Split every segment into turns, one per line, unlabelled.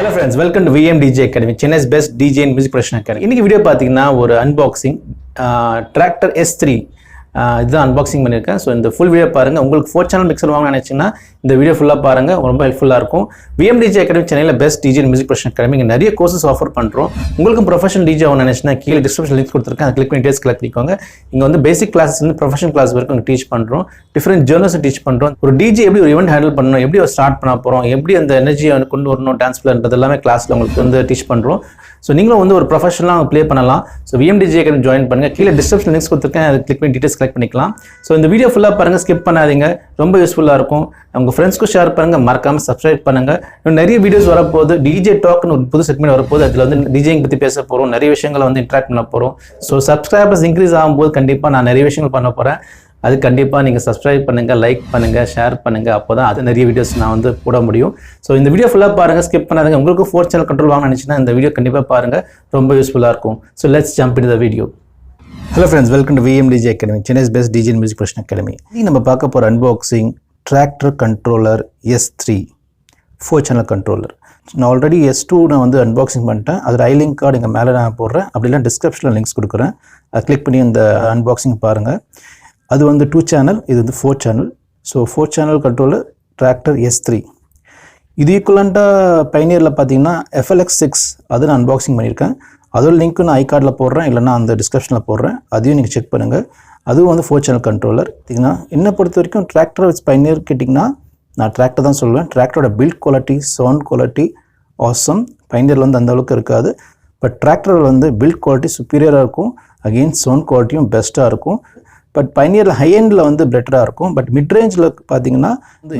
Hello friends, welcome to VMDJ Academy, Chennai's best DJ and music production academy. இன்னைக்கு video பார்த்தீங்கன்னா ஒரு unboxing tractor S3 இதுதான் unboxing பண்ணியிருக்கேன். So இந்த full video பாருங்கள். உங்களுக்கு 4 சேனல் மிக்சர் வாங்க நினச்சிங்கன்னா இந்த வீடியோ ஃபுல்லாக பாருங்கள், ரொம்ப ஹெல்ப்ஃபுல்லாக இருக்கும். VMDJ Academy சென்னையில் best DJ and music production academy. இங்கே நிறைய கோர்சஸ் ஆஃபர் பண்ணுறோம். உங்களுக்கு ப்ரொஃபஷனல் டிஜே ஆகணும் நினச்சினா கீழே டிஸ்கிரிப்ஷன் லிங்க் கொடுத்துருக்கேன், அதை கிளிக் பண்ணி டேஸ் கலெக்ட் பண்ணிக்கோங்க. இங்கே வந்து பேசிக் கிளாஸஸ் வந்து ப்ரொஃபஷனல் கிளாஸ் வரைக்கும் இங்கே டீச் பண்ணுறோம். டிஃப்ரெண்ட் ஜேர்னல்ஸ் டீச் பண்ணுறோம். ஒரு டிஜே எப்படி ஒரு ஈவெண்ட் ஹேண்டில் பண்ணணும், எப்படி ஸ்டார்ட் பண்ண போகிறோம், எப்படி அந்த எனர்ஜியை கொண்டு வரணும், டான்ஸ் பிளேன்றது எல்லாமே கிளாஸில் உங்களுக்கு வந்து டீச் பண்ணுறோம். ஸோ நீங்களும் வந்து ஒரு ப்ரொஃபஷனலாக ப்ளே பண்ணலாம். ஸோ VMDJ Academy ஜாயின் பண்ணுங்கள். கீழே டிஸ்கிரிப்ஷன் லிங்க்ஸ் கொடுத்துருக்கேன், அதை கிளிக் பண்ணி டீட்டெயில்ஸ் கலெக்ட் பண்ணிக்கலாம். ஸோ இந்த வீடியோ ஃபுல்லாக பாருங்கள், ஸ்கிப் பண்ணாதீங்க, ரொம்ப யூஸ்ஃபுல்லாக இருக்கும். உங்கள் ஃப்ரெண்ட்ஸ்க்கும் ஷேர் பண்ணுங்கள், மறக்காமல் சப்ஸ்கிரைப் பண்ணுங்கள். இன்னும் நிறைய வீடியோஸ் வரப்போகுது. டிஜே டாக்னு ஒரு புது செக்மெண்ட் வரப்போகுது. அதில் வந்து டிஜேயிங் பற்றி பேச போகிறோம், நிறைய விஷயங்களை வந்து இன்ட்ராக்ட் பண்ண போகிறோம். ஸோ சப்ஸ்கிரைபர்ஸ் இன்க்ரீஸ் ஆகும்போது கண்டிப்பாக நான் நிறைய விஷயங்கள் பண்ண போகிறேன். அது கண்டிப்பாக நீங்கள் சப்ஸ்கிரைப் பண்ணுங்கள், லைக் பண்ணுங்கள், ஷேர் பண்ணுங்கள். அப்போ தான் அது நிறைய வீடியோஸ் நான் வந்து போட முடியும். ஸோ இந்த வீடியோ ஃபுல்லாக பாருங்கள், ஸ்கிப் பண்ணாதீங்க. உங்களுக்கு 4 சேனல் கண்ட்ரோல் வாங்க நினச்சின்னா இந்த வீடியோ கண்டிப்பாக பாருங்கள், ரொம்ப யூஸ்ஃபுல்லாக இருக்கும். So let's jump into the video. Hello friends, welcome to VMDJ Academy, Chennai's best DJ and music production academy. இன்னைக்கு நம்ம பார்க்க போகிற unboxing tractor controller S3 4 channel controller. நான் ஆல்ரெடி S2 நான் வந்து அன்பாக்சிங் பண்ணிட்டேன். அதில் ஐ லிங்க் கார்டு இங்கே மேலே நான் போடுறேன், அப்படிலாம் டிஸ்கிரிப்ஷனில் லிங்க்ஸ் கொடுக்குறேன். அதை கிளிக் பண்ணி அந்த அன்பாக்சிங் பாருங்கள். அது வந்து 2 சேனல், இது வந்து 4 channel. So 4 channel controller tractor S3. இது ஈக்குவலண்ட்டாக பைனியரில் பார்த்தீங்கன்னா FLX6 அது நான் அன்பாக்சிங் பண்ணியிருக்கேன். அதோட லிங்க்கு நான் ஐ கார்டில் போடுறேன், இல்லைனா அந்த டிஸ்கிரிப்ஷனில் போடுறேன், அதையும் நீங்கள் செக் பண்ணுங்கள். அதுவும் வந்து 4 சேனல் கண்ட்ரோலர். பார்த்தீங்கன்னா என்னை பொறுத்த வரைக்கும் டிராக்டர் வித் பைனியர் கேட்டிங்கன்னா நான் டிராக்டர் தான் சொல்லுவேன். டிராக்டரோட build quality, sound quality awesome. பைனியரில் வந்து அந்த அளவுக்கு இருக்காது. பட் டிராக்டரில் வந்து பில்ட் குவாலிட்டி சுப்பீரியராக இருக்கும், அகெயின் சவுண்ட் குவாலிட்டியும் பெஸ்ட்டாக இருக்கும். பட் பைனியரில் ஹை எண்டில் வந்து பெட்டராக இருக்கும். பட் மிட் ரேஞ்சில் பார்த்தீங்கன்னா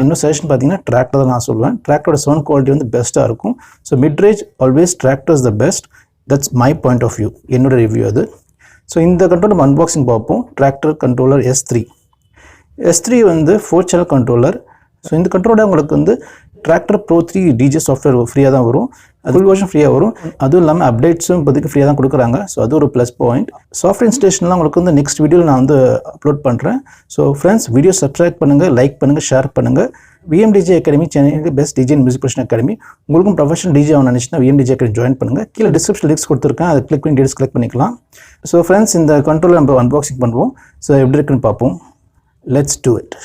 இன்னும் சஜஷன் பார்த்தீங்கன்னா டிராக்டர் தான் நான் சொல்லுவேன். டிராக்டரோட சவுண்ட் குவாலிட்டி வந்து பெஸ்ட்டாக இருக்கும். So mid range always Traktor is the best. That's my point of view, என்னோட ரிவ்யூ அது. ஸோ இந்த கண்ட்ரோல் நம்ம அன்பாக்சிங் பார்ப்போம். டிராக்டர் கண்ட்ரோலர் S3 வந்து 4 சேனல் கண்ட்ரோலர். ஸோ இந்த கண்ட்ரோலர் உங்களுக்கு வந்து டிராக்டர் Pro 3 DJ சாஃப்ட்வேர் ஃப்ரீயாக தான் வரும். அது ஃபுல் வெர்ஷன் ஃப்ரீயாக வரும். அதுவும் இல்லாமல் அப்டேட்ஸும் இப்போதைக்கு ஃப்ரீயாக தான் கொடுக்குறாங்க. ஸோ அது ஒரு ப்ளஸ் பாயிண்ட். சாஃப்ட்வேர் இன்ஸ்டலேஷன்லாம் உங்களுக்கு வந்து நெக்ஸ்ட் வீடியோவில் நான் வந்து அப்லோட் பண்ணுறேன். ஸோ ஃப்ரெண்ட்ஸ், வீடியோ சப்ஸ்கிரைப் பண்ணுங்கள், லைக் பண்ணுங்கள், ஷேர் பண்ணுங்கள். VMDJ Academy Chennai best DJ and music production academy. உங்களுக்கும் ப்ரொஃபஷனல் டிஜே ஆகணும் நினச்சினா VMDJ Academy ஜாயின் பண்ணுங்கள். கீழே டிஸ்கிரிப்ஷன் லிங்க்ஸ் கொடுத்துருக்கேன், அதை கிளிக் பண்ணி டீடைல்ஸ் கலெக்ட் பண்ணிக்கலாம். ஸோ ஃப்ரெண்ட்ஸ், இந்த கண்ட்ரோலை நம்ம அன்பாக்சிங் பண்ணுவோம். ஸோ எப்படி இருக்குன்னு பார்ப்போம். Let's do it.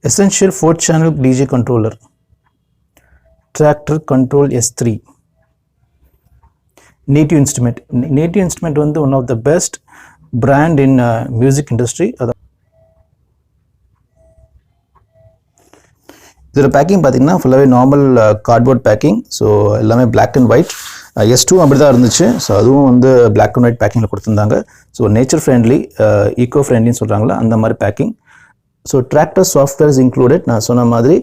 Essential 4 channel DJ controller Tractor Control S3. Native Instrument. Native Instrument வந்து one of the best brand in music industry. இதோட பேக்கிங் பார்த்தீங்கன்னா ஃபுல்லாகவே நார்மல் கார்ட்போர்ட் பேக்கிங். ஸோ எல்லாமே பிளாக் அண்ட் ஒயிட். S2 அப்படி தான் இருந்துச்சு. So அதுவும் வந்து பிளாக் அண்ட் ஒயிட் பேக்கிங்கில் கொடுத்துருந்தாங்க. ஸோ நேச்சர் ஃப்ரெண்ட்லி, ஈகோ ஃப்ரெண்ட்லின்னு சொல்கிறாங்களா அந்த மாதிரி packing. So Traktor software is included. நான் சொன்ன மாதிரி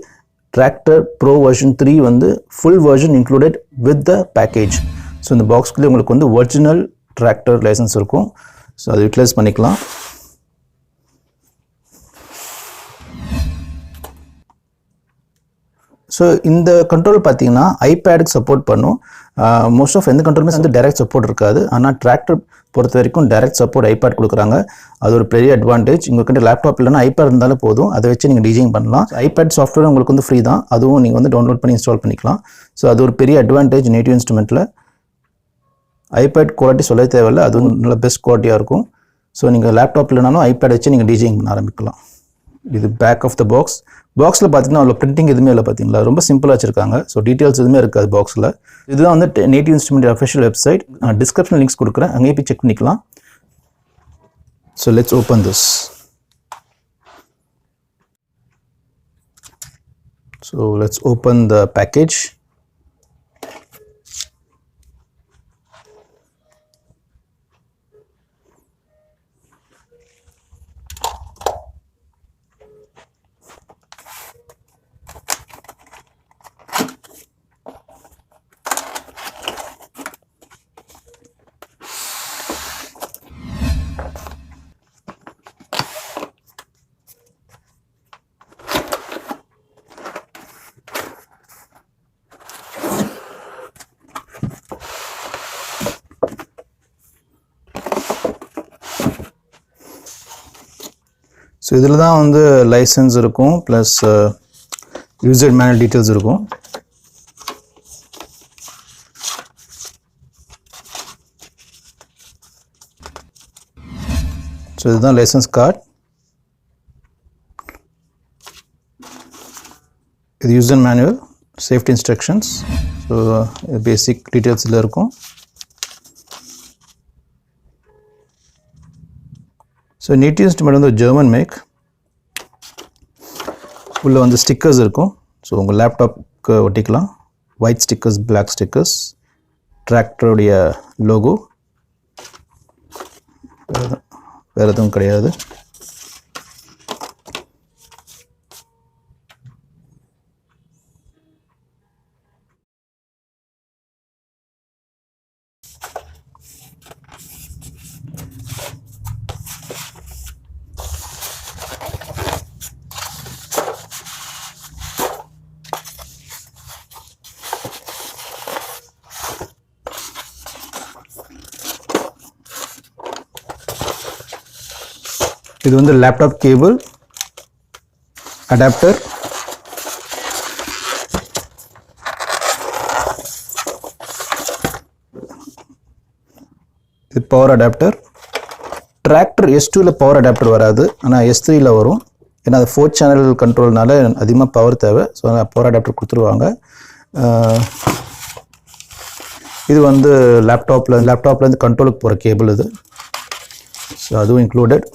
டிராக்டர் Pro வெர்ஷன் 3 வந்து full version included with the package. So இந்த பாக்ஸ்க்குள்ளே உங்களுக்கு வந்து ஒரிஜினல் டிராக்டர் லைசன்ஸ் இருக்கும். ஸோ அதை யூட்டிலைஸ் பண்ணிக்கலாம். ஸோ இந்த கண்ட்ரோல் பார்த்தீங்கன்னா ஐபேடுக்கு சப்போர்ட் பண்ணும். மோஸ்ட் ஆஃப் எந்த கண்ட்ரோலுமே வந்து டைரக்ட் சப்போர்ட் இருக்காது. ஆனால் டிராக்டர் பொறுத்த வரைக்கும் டைரக்ட் சப்போர்ட் ஐபேட் கொடுக்குறாங்க. அது ஒரு பெரிய அட்வான்டேஜ். உங்கள்கிட்ட லேப்டாப் இல்லைனா ஐபேட் இருந்தாலும் போதும், அதை வச்சு நீங்கள் டிஜேயிங் பண்ணலாம். ஐபேட் சாஃப்ட்வேர் உங்களுக்கு வந்து ஃப்ரீ தான், அதுவும் நீங்கள் வந்து டவுன்லோட் பண்ணி இன்ஸ்டால் பண்ணிக்கலாம். ஸோ அது ஒரு பெரிய அட்வான்டேஜ் நேட்டிவ் இன்ஸ்ட்ருமெண்ட்டில். ஐபேட் குவாலிட்டி சொல்ல தேவையில்லை, அதுவும் நல்ல பெஸ்ட் குவாலிட்டியாக இருக்கும். ஸோ நீங்கள் லேப்டாப் இல்லைனாலும் ஐபேட் வச்சு நீங்கள் டிஜேயிங் பண்ண ஆரம்பிக்கலாம். இது பேக் ஆஃப் த பாக்ஸ். பாக்ஸில் பார்த்தீங்கன்னா அவ்வளோ பிரிண்டிங் எதுவுமே இல்லை, பார்த்தீங்களா, ரொம்ப சிம்பிளாக வச்சுருக்காங்க. ஸோ டீட்டெயில்ஸ் எதுவுமே இருக்காது பாக்ஸில். இதுதான் வந்து நேட்டிவ் இன்ஸ்ட்ருமெண்ட் அஃபிஷியல் வெப்சைட். நான் டிஸ்கிரிப்ஷன் லிங்க்ஸ் கொடுக்குறேன், அங்கேயே போய் செக் பண்ணிக்கலாம். So let's open this. So let's open the package. So இதில் தான் வந்து லைசன்ஸ் இருக்கும், ப்ளஸ் யூசர் மேனுவல் டீட்டெயில்ஸ் இருக்கும். ஸோ இதுதான் லைசன்ஸ் கார்டு. இது user manual, safety instructions. So basic details இதில் இருக்கும். ஸோ நீட் இன்ஸ்ட்ருமெண்ட் வந்து ஜெர்மன் மேக். உள்ளே வந்து ஸ்டிக்கர்ஸ் இருக்கும். ஸோ உங்கள் லேப்டாப்க்கு ஒட்டிக்கலாம். ஒயிட் ஸ்டிக்கர்ஸ், பிளாக் ஸ்டிக்கர்ஸ், டிராக்டருடைய லோகோ, வேறு எதுவும் கிடையாது. இது வந்து லேப்டாப் கேபிள், அடாப்டர், இது பவர் அடாப்டர். டிராக்டர் S2ல பவர் அடாப்டர் வராது, ஆனால் S3ல வரும். ஏன்னா அது 4 சேனல் கண்ட்ரோல்னால அதிகமாக பவர் தேவை. ஸோ பவர் அடாப்டர் கொடுத்துருவாங்க. இது வந்து லேப்டாப்லேருந்து கண்ட்ரோலுக்கு போகிற கேபிள் இது. ஸோ அதுவும் இன்க்ளூடட்.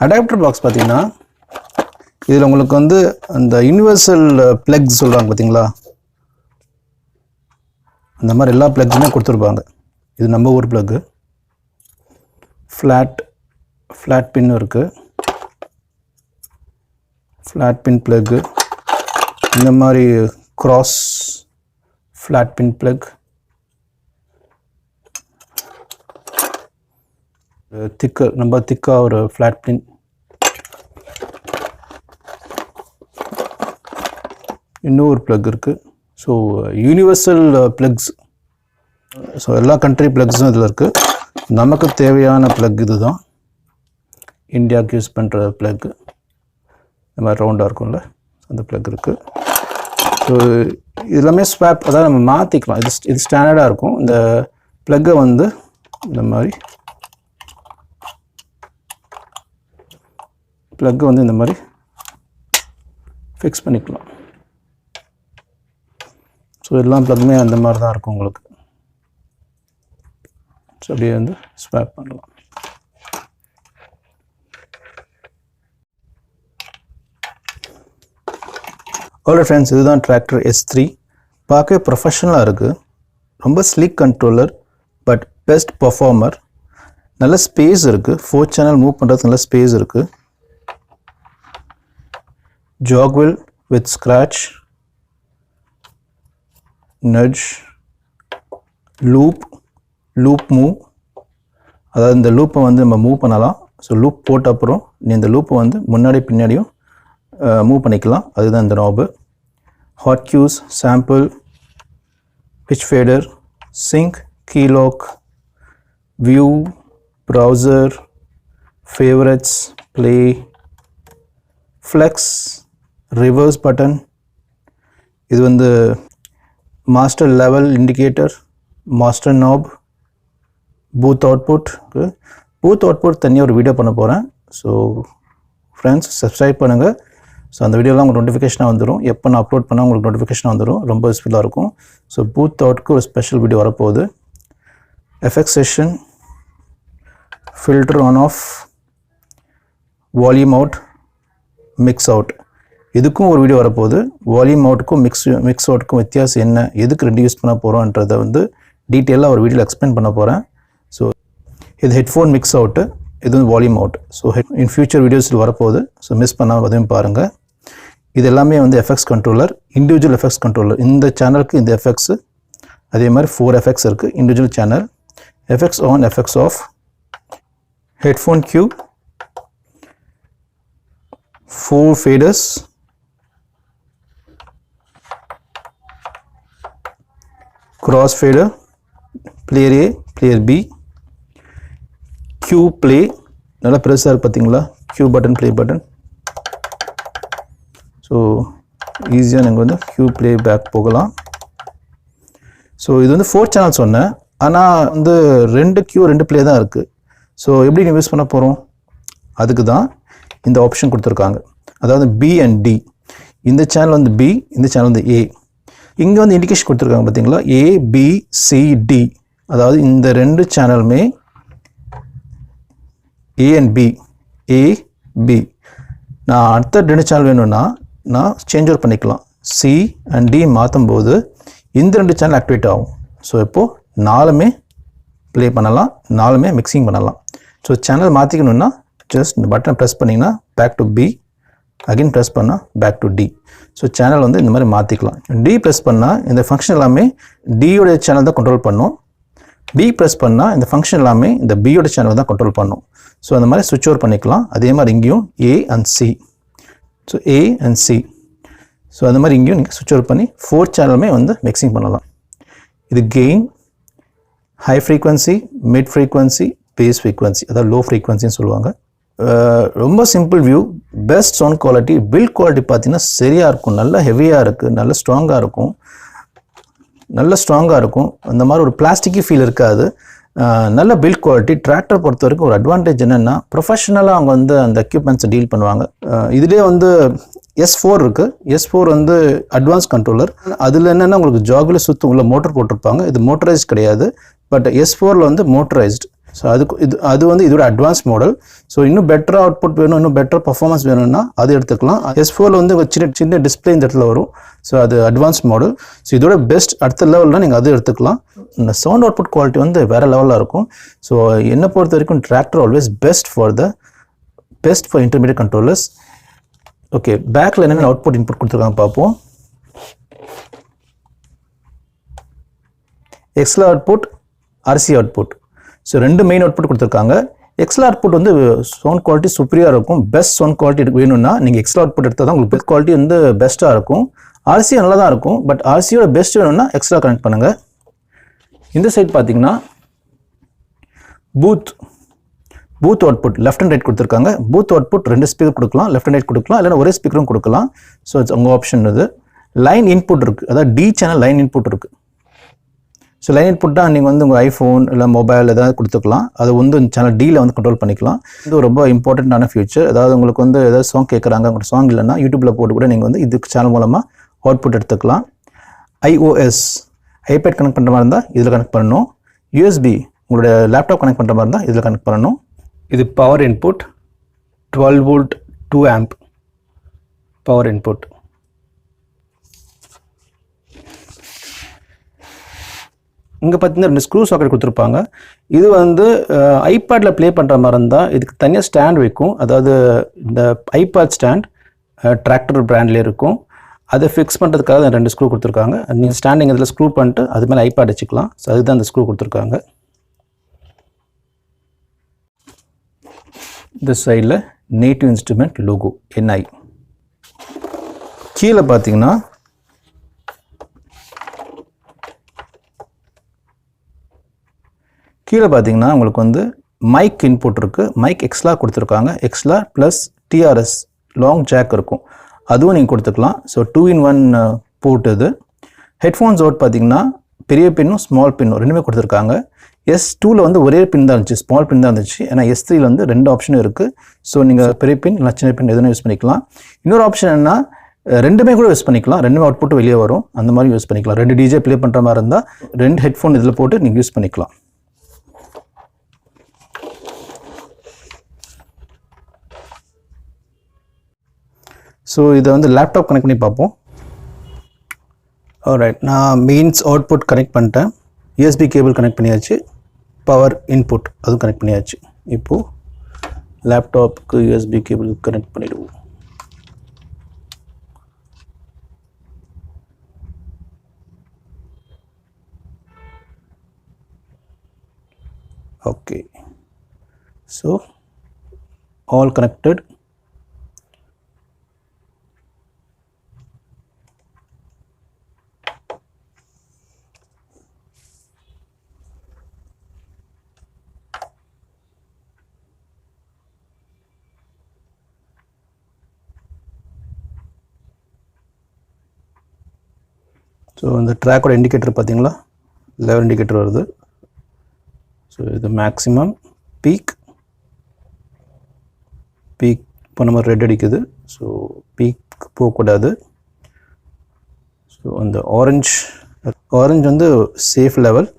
அடாப்டர் பாக்ஸ் பார்த்தீங்கன்னா இதில் உங்களுக்கு வந்து அந்த யூனிவர்சல் ப்ளக்ஸ் சொல்கிறாங்க பார்த்தீங்களா, அந்த மாதிரி எல்லா ப்ளக்ஸுமே கொடுத்துருப்பாங்க. இது நம்ம ஊர் ப்ளக்கு. ஃப்ளாட் பின் இருக்குது, ஃப்ளாட் பின் ப்ளக்கு, இந்த மாதிரி கிராஸ் ஃப்ளாட் பின் ப்ளக், ரொம்ப திக்காக ஒரு ஃப்ளாட் பின், இன்னொரு ப்ளக் இருக்குது. So universal flux. ஸோ எல்லா கண்ட்ரி ப்ளக்ஸும் இதில் இருக்குது. நமக்கு தேவையான ப்ளக் இது தான், இந்தியாவுக்கு யூஸ் பண்ணுற ப்ளக்கு. இந்த மாதிரி ரவுண்டாக இருக்கும்ல, அந்த ப்ளக் இருக்குது. ஸோ இதெல்லாமே ஸ்வாப், அதாவது நம்ம மாற்றிக்கலாம். இது ஸ்டாண்டர்டாக இருக்கும். இந்த ப்ளக்கை வந்து இந்த மாதிரி ப்ளக்கை வந்து இந்த மாதிரி ஃபிக்ஸ் பண்ணிக்கலாம். ஸோ எல்லா ப்ளக்குமே அந்த மாதிரி தான் இருக்கும் உங்களுக்கு. ஸோ அப்படியே வந்து ஸ்வாப் பண்ணலாம். ஓகே ஃப்ரெண்ட்ஸ், இதுதான் டிராக்டர் S3. பார்க்க ப்ரொஃபஷனலாக இருக்குது. ரொம்ப sleek controller, but best performer. நல்ல ஸ்பேஸ் இருக்குது. 4 சேனல் மூவ் பண்ணுறதுக்கு நல்ல ஸ்பேஸ் இருக்குது. jog wheel with scratch, nudge, loop move. அதாவது இந்த லூப்பை வந்து நம்ம மூவ் பண்ணலாம். ஸோ லூப் போட்ட அப்புறம் நீ இந்த லூப்பை வந்து முன்னாடி பின்னாடியும் மூவ் பண்ணிக்கலாம். அதுதான் இந்த knob. Hot cues, sample, pitch fader, sync, keylock, view, browser, favourites, play, flex, reverse button. இது வந்து master level indicator, master knob, booth output. Booth output தனியாக ஒரு வீடியோ பண்ண போகிறேன். ஸோ ஃப்ரெண்ட்ஸ், சப்ஸ்கிரைப் பண்ணுங்கள். ஸோ அந்த வீடியோலாம் உங்களுக்கு நோட்டிஃபிகேஷனாக வந்துடும். எப்போ நான் அப்லோட் பண்ணால் உங்களுக்கு நோட்டிஃபிகேஷனாக வந்துடும். ரொம்ப யூஸ்ஃபுல்லாக இருக்கும். ஸோ பூத் அவுட்க்கு ஒரு ஸ்பெஷல் வீடியோ வரப்போகுது. Effect session, filter on off, volume out, mix out, இதுக்கும் ஒரு வீடியோ வரப்போகுது. வால்யூம் அவுட்டுக்கும் மிக்ஸ் அவுட்டுக்கும் வித்தியாசம் என்ன, எதுக்கு ரெண்டு யூஸ் பண்ண போகிறோன்றதை வந்து டீட்டெயிலாக ஒரு வீடியோவில் எக்ஸ்பிளைன் பண்ண போகிறேன். ஸோ இது ஹெட்ஃபோன் மிக்ஸ் அவுட்டு, இது வந்து volume out. So in future வீடியோஸில் வரப்போகுது. ஸோ மிஸ் பண்ணாமல் அதையும் பாருங்கள். இது எல்லாமே வந்து FX controller, individual FX controller. இந்த சேனலுக்கு இந்த எஃப்எக்ஸு, அதே மாதிரி 4 எஃப்எக்ஸ் இருக்குது individual channel. FX on, FX off, headphone cue, 4 faders, cross fader, player A, player B, Q play, நல்லா பெருசாக இருக்கு பார்த்தீங்களா, Q button, play button. So ஈஸியாக நீங்கள் வந்து Q play பேக் போகலாம். ஸோ இது வந்து 4 சேனல் சொன்னேன், ஆனால் வந்து 2 Q 2 play தான் இருக்குது. ஸோ எப்படி நீங்கள் யூஸ் பண்ண போகிறோம், அதுக்கு தான் இந்த ஆப்ஷன் கொடுத்துருக்காங்க. அதாவது B and D, இந்த சேனல் வந்து B, இந்த சேனல் வந்து A. இங்கே வந்து இண்டிகேஷன் கொடுத்துருக்காங்க பார்த்தீங்களா, A, B, C, D. அதாவது இந்த 2 சேனலுமே A and B, A, B. நான் அடுத்த 2 சேனல் வேணும்னா நான் சேஞ்ச் ஓவர் பண்ணிக்கலாம். C and D மாற்றும் போது இந்த 2 சேனல் ஆக்டிவேட் ஆகும். ஸோ இப்போது 4மே ப்ளே பண்ணலாம், 4மே மிக்சிங் பண்ணலாம். ஸோ சேனல் மாற்றிக்கணுன்னா ஜஸ்ட் இந்த பட்டனை ப்ரெஸ் பண்ணிங்கன்னா back to B, again press பண்ணால் back to D. So channel வந்து இந்த மாதிரி மாற்றிக்கலாம். D ப்ரெஸ் பண்ணால் இந்த ஃபங்க்ஷன் எல்லாமே Dயோடைய சேனல் தான் கண்ட்ரோல் பண்ணும். B ப்ரெஸ் பண்ணால் இந்த ஃபங்க்ஷன் எல்லாமே இந்த Bயோட சேனல் தான் கண்ட்ரோல் பண்ணும். ஸோ அந்த மாதிரி சுவிட்ச் ஓவர் பண்ணிக்கலாம். அதே மாதிரி இங்கேயும் A and C. So A and C. So அந்த மாதிரி இங்கேயும் நீங்கள் சுவிட்ச் ஓவர் பண்ணி 4 சேனலுமே வந்து மிக்சிங் பண்ணலாம். இது gain, high frequency, mid frequency, bass frequency, அதாவது லோ ஃப்ரீக்வன்சின்னு சொல்லுவாங்க. ரொம்ப simple view. Best sound quality, build quality பார்த்தீங்கன்னா சரியாக இருக்கும். நல்லா ஹெவியாக இருக்குது, நல்ல ஸ்ட்ராங்காக இருக்கும், நல்ல ஸ்ட்ராங்காக இருக்கும். அந்த மாதிரி ஒரு பிளாஸ்டிக்கி ஃபீல் இருக்காது. நல்ல பில்ட் குவாலிட்டி. டிராக்டர் பொறுத்த வரைக்கும் ஒரு அட்வான்டேஜ் என்னென்னா ப்ரொஃபஷனலாக அவங்க வந்து அந்த எக்யூப்மெண்ட்ஸை டீல் பண்ணுவாங்க. இதுலேயே வந்து S4 இருக்குது. S4 வந்து அட்வான்ஸ் கண்ட்ரோலர். அதில் என்னென்னா உங்களுக்கு ஜாகில் சுற்றும் உள்ள மோட்டர் போட்டிருப்பாங்க. இது மோட்டரைஸ்ட் கிடையாது, பட் S4ல் வந்து மோட்டரைஸ்டு. ஸோ அது வந்து இதோட அட்வான்ஸ் மாடல். ஸோ இன்னும் பெட்டராக அவுட்புட் வேணும், இன்னும் பெட்டர் பர்ஃபார்மன்ஸ் வேணும்னா அது எடுத்துக்கலாம். S4ல் வந்து சின்ன டிஸ்பிளே இந்த இடத்துல வரும். ஸோ அது அட்வான்ஸ் மாடல். ஸோ இதோட பெஸ்ட் அடுத்த லெவலில் நீங்கள் அது எடுத்துக்கலாம். இந்த சவுண்ட் அவுட்புட் குவாலிட்டி வந்து வேறு லெவலில் இருக்கும். ஸோ என்னை பொறுத்த வரைக்கும் tractor always best for intermediate controllers. Okay, பேக்கில் என்னென்ன அவுட்புட் இன்புட் கொடுத்துருக்காங்க பார்ப்போம். XL output, RC output. So 2 main output கொடுத்துருக்காங்க. எக்ஸ்எல் அவுட்புட் வந்து சவுண்ட் குவாலிட்டி சூப்பராக இருக்கும். பெஸ்ட் சவுண்ட் குவாலிட்டி வேணும்னா நீங்கள் எக்ஸ்எல் அவுட்புட் எடுத்தால் தான் உங்களுக்கு பெஸ்ட் குவாலிட்டி வந்து பெஸ்ட்டாக இருக்கும். RC நல்லா தான் இருக்கும், பட் RCயோட பெஸ்ட் வேணும்னா எக்ஸ்ட்ரா கனெக்ட் பண்ணுங்கள். இந்த சைட் பார்த்தீங்கன்னா booth output left and right கொடுத்துருக்காங்க. பூத் அவுட்புட் 2 ஸ்பீக்கர் கொடுக்கலாம், லெஃப்ட் அண்ட் ரைட் கொடுக்கலாம், இல்லைனா ஒரே ஸ்பீக்கரும் கொடுக்கலாம். ஸோ இட்ஸ் உங்கள் ஆப்ஷன். இது லைன் இன்புட் இருக்குது, அதாவது D சேனல் லைன் இன்புட் இருக்குது. ஸோ லைன் இன்புட் தான் நீங்கள் வந்து உங்கள் ஐஃபோன் இல்லை மொபைல் ஏதாவது கொடுத்துக்கலாம். அது வந்து சேனல் Dயில் வந்து கண்ட்ரோல் பண்ணிக்கலாம். இது ரொம்ப இம்பார்ட்டண்ட்டான ஃபியூச்சர். அதாவது உங்களுக்கு வந்து ஏதாவது சாங் கேட்குறாங்க, உங்களுக்கு சாங் இல்லைன்னா யூடியூப்பில் போட்டு கூட நீங்கள் வந்து இதுக்கு சேனல் மூலமாக அவுட்புட் எடுத்துக்கலாம். iOS ஐபேட் கனெக்ட் பண்ணுற மாதிரி இருந்தால் இதில் கனெக்ட் பண்ணணும். USB உங்களுடைய லேப்டாப் கனெக்ட் பண்ணுற மாதிரி இருந்தால் இதில் கனெக்ட் பண்ணணும். இது power input, 12 volt 2 amp power input. இங்கே பார்த்தீங்கன்னா 2 ஸ்க்ரூ சாக்கெட் கொடுத்துருப்பாங்க. இது வந்து ஐபேடில் ப்ளே பண்ணுற மாதிரி இருந்தால் இதுக்கு தனியாக ஸ்டாண்ட் வைக்கும். அதாவது இந்த ஐபேட் ஸ்டாண்ட் டிராக்டர் பிராண்ட்லேயே இருக்கும். அதை ஃபிக்ஸ் பண்ணுறதுக்காக 2 ஸ்க்ரூ கொடுத்துருக்காங்க. நீங்கள் ஸ்டாண்டிங் இதில் ஸ்க்ரூ பண்ணிட்டு அது மேலே ஐபேட் வச்சுக்கலாம். ஸோ அதுதான் அந்த ஸ்க்ரூ கொடுத்துருக்காங்க. இந்த சைடில் நேட்டிவ் இன்ஸ்ட்ருமெண்ட் லோகோ NI. கீழே பார்த்தீங்கன்னா உங்களுக்கு வந்து மைக் இன்புட் இருக்குது. மைக் எக்ஸ்ட்ரா கொடுத்துருக்காங்க. Extra plus TRS long jack இருக்கும், அதுவும் நீங்கள் கொடுத்துக்கலாம். ஸோ 2-in-1 போர்ட் இது. ஹெட்ஃபோன்ஸ் அவுட் பார்த்தீங்கன்னா பெரிய பின்னும் ஸ்மால் பின்னும் 2மே கொடுத்துருக்காங்க. S2ல் வந்து ஒரே பின் தான் இருந்துச்சு, ஸ்மால் பின் தான் இருந்துச்சு. ஏன்னா S3ல் வந்து 2 ஆப்ஷனும் இருக்குது. ஸோ நீங்கள் பெரிய பின் இல்லை சின்ன பின் எதுவும் யூஸ் பண்ணிக்கலாம். இன்னொரு ஆப்ஷன் என்ன, 2மே கூட யூஸ் பண்ணிக்கலாம். 2மே அவுட்புட் வெளியே வரும், அந்த மாதிரி யூஸ் பண்ணிக்கலாம். 2 DJ ப்ளே பண்ணுற மாதிரி இருந்தால் 2 ஹெட்ஃபோன் இதில் போட்டு நீங்கள் யூஸ் பண்ணிக்கலாம். ஸோ இதை வந்து லேப்டாப் கனெக்ட் பண்ணி பார்ப்போம். ஆல்ரைட், நான் மெயின்ஸ் அவுட்புட் கனெக்ட் பண்ணிட்டேன். USB கேபிள் கனெக்ட் பண்ணியாச்சு. பவர் இன்புட் அதுவும் கனெக்ட் பண்ணியாச்சு. இப்போது லேப்டாப்புக்கு யூஎஸ்பி கேபிள் கனெக்ட் பண்ணிடுவோம். Okay, so all connected. So இந்த ட்ராக்கோட இண்டிகேட்டர் பார்த்தீங்களா, லெவல் இண்டிகேட்டர் வருது. ஸோ இது மேக்ஸிமம் பீக் இப்போ நம்ம ரெட் அடிக்குது. ஸோ பீக் போகக்கூடாது. ஸோ அந்த ஆரஞ்ச் வந்து சேஃப் லெவல்.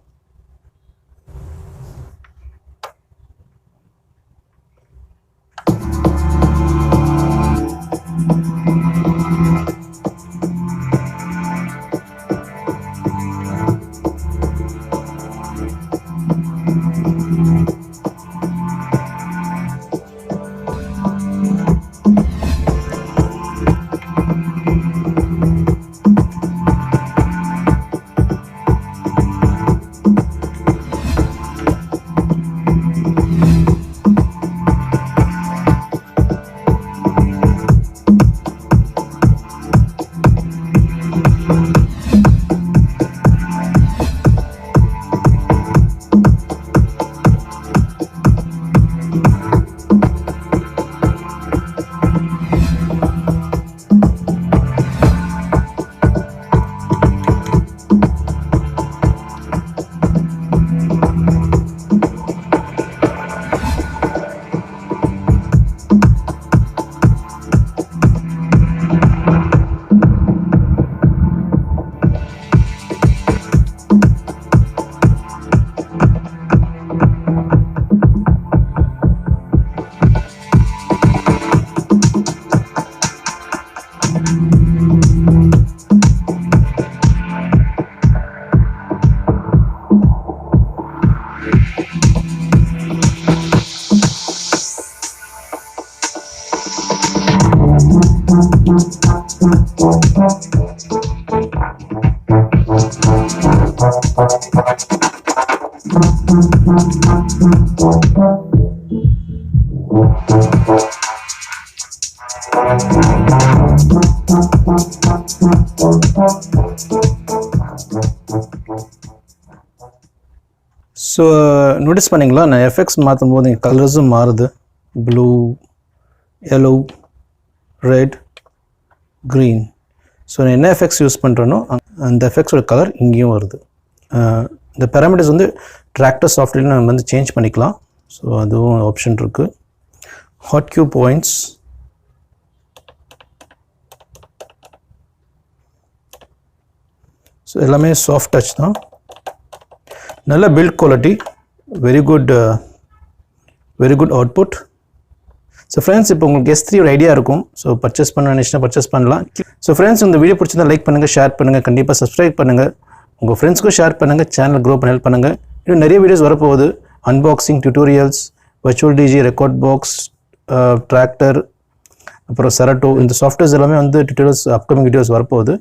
ஸோ நோட்டீஸ் பண்ணிங்களா, நான் எஃபெக்ட்ஸ் மாற்றும் போது எங்கள் கலர்ஸும் மாறுது. Blue, yellow, red, green. So நான் என்ன எஃபெக்ட்ஸ் யூஸ் பண்ணுறேனோ அந்த எஃபெக்ட்ஸோட கலர் இங்கேயும் வருது. இந்த பேராமீட்டர்ஸ் வந்து ட்ராக்டர் சாஃப்ட்வேரில் நம்ம வந்து சேஞ்ச் பண்ணிக்கலாம். ஸோ அதுவும் ஆப்ஷன் இருக்குது. ஹாட் கியூ பாயிண்ட்ஸ், ஸோ எல்லாமே சாஃப்ட் டச் தான். நல்ல build quality, very good output. So friends, இப்போ உங்களுக்கு S3 ஒரு ஐடியா இருக்கும். ஸோ பர்ச்சேஸ் பண்ண நினச்சினா பர்ச்சேஸ் பண்ணலாம். ஸோ ஃப்ரெண்ட்ஸ், இந்த வீடியோ பிடிச்சிருந்தா லைக் பண்ணுங்கள், ஷேர் பண்ணுங்கள், கண்டிப்பாக சப்ஸ்கிரைப் பண்ணுங்கள், உங்கள் ஃப்ரெண்ட்ஸ்க்கும் ஷேர் பண்ணுங்கள், சேனல் க்ரோ பண்ண ஹெல்ப் பண்ணுங்கள். இன்னும் நிறைய வீடியோஸ் வரப்போகுது. அன்பாக்சிங், டியூட்டோரியல்ஸ், வர்ச்சுவல் டிஜி, ரெக்கார்ட் பாக்ஸ், டிராக்டர், அப்புறம் செரட்டோ, இந்த சாஃப்ட்வேர்ஸ் எல்லாமே வந்து டியூட்டோரியல்ஸ் அப்கமிங் வீடியோஸ் வரப்போகுது.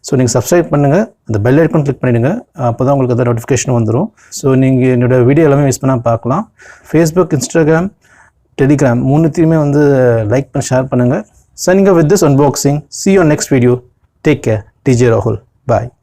ஸோ நீங்கள் சப்ஸ்கிரைப் பண்ணுங்கள், அந்த பெல் ஐக்கான் கிளிக் பண்ணிவிடுங்க. அப்போ தான் உங்களுக்கு அந்த நோட்டிஃபிகேஷன் வந்துடும். ஸோ நீங்கள் என்னோடய வீடியோ எல்லாமே மிஸ் பண்ணால் பார்க்கலாம். ஃபேஸ்புக், இன்ஸ்டாகிராம், டெலிகிராம் மூணுத்தையுமே வந்து லைக் பண்ணி ஷேர் பண்ணுங்கள். Signing off with this unboxing. See you on next video. Take care. DJ Rahul. Bye.